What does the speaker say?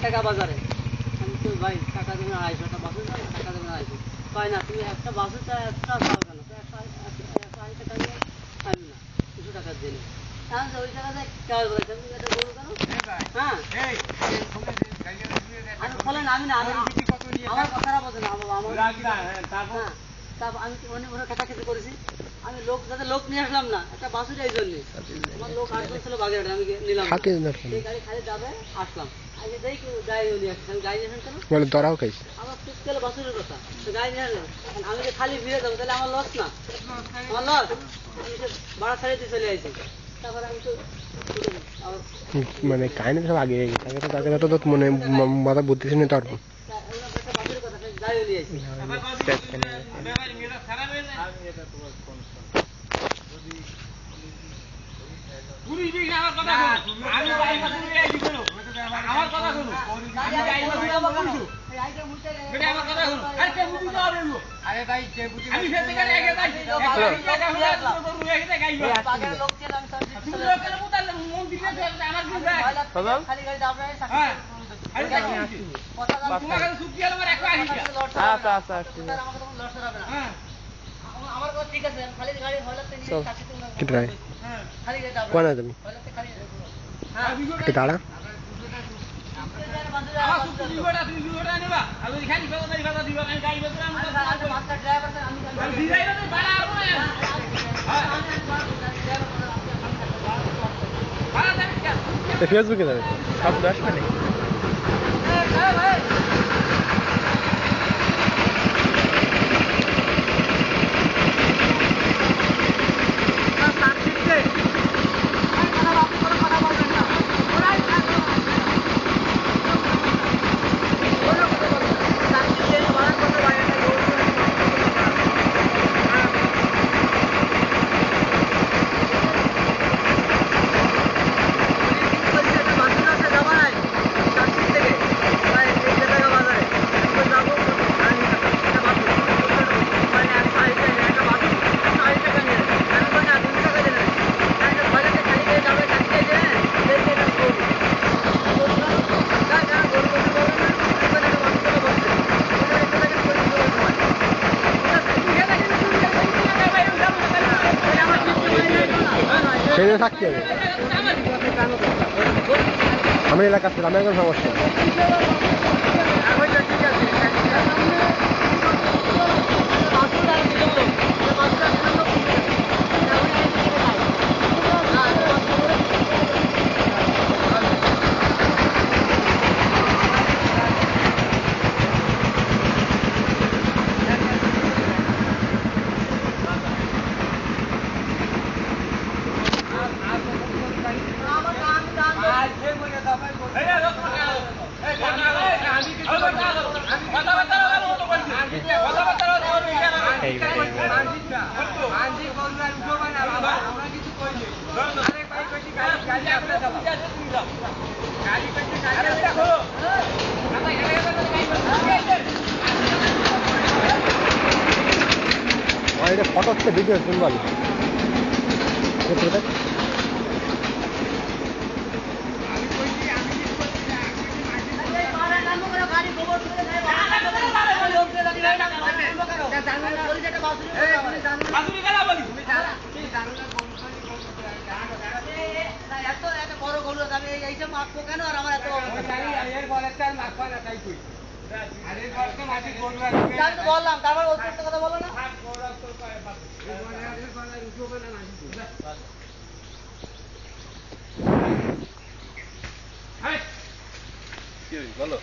টাকা বাজারে আমি তো ভাই টাকা দেবেন 250 টাকা বাসু টাকা দেবেন 250 পাই না তুমি একটা বাসু চাই একটা পাও কেন 180 টাকা দিয়ে পাবি না 200 টাকা দিলে তাহলে ওই টাকাতে কেউ বলেছে তুমি এটা গরু কেন হ্যাঁ আমি খোলেন আমি না আমার কথাটা বলছেন না বাবা আমার তারপর আমি অনেক বড় টাকা খেতে করেছি আমি লোক যাতে লোক নিয়ে আসলাম না একটা বাসুর এই জন্য আমার লোক 8 জন ছিল বাগেরহাটে আমি নিলাম এই গাড়ি খালি যাবে আসলাম আগে দেই কি গাড়ি নিয়ে আসলাম গাড়ি নিয়ে আসলাম কেন বলে ধরাও খাইছে আমার ঠিক ছিল বাসুরের কথা তো গাড়ি নিয়ে আসলাম আমি যে খালি ফিরে যাবো তাহলে আমার লস না আমার লস আমি যে ভাড়া ছাড়িয়ে দিয়ে চলে আসছি তারপরে আমি তো মানে কাহিনী সব আগে তাকে তো তাকে তো মনে মাথা বুদ্ধি শুনে তার দাঁড়া ফেসবুকে যাবে সব 10 মিনিট থাকতে হবে আমার এলাকা ছিল আমার এখন সমস্যা ফটো ভিডিও শুনবাল কেন আর আমার এত বললাম তারপর কথা বলো না বলো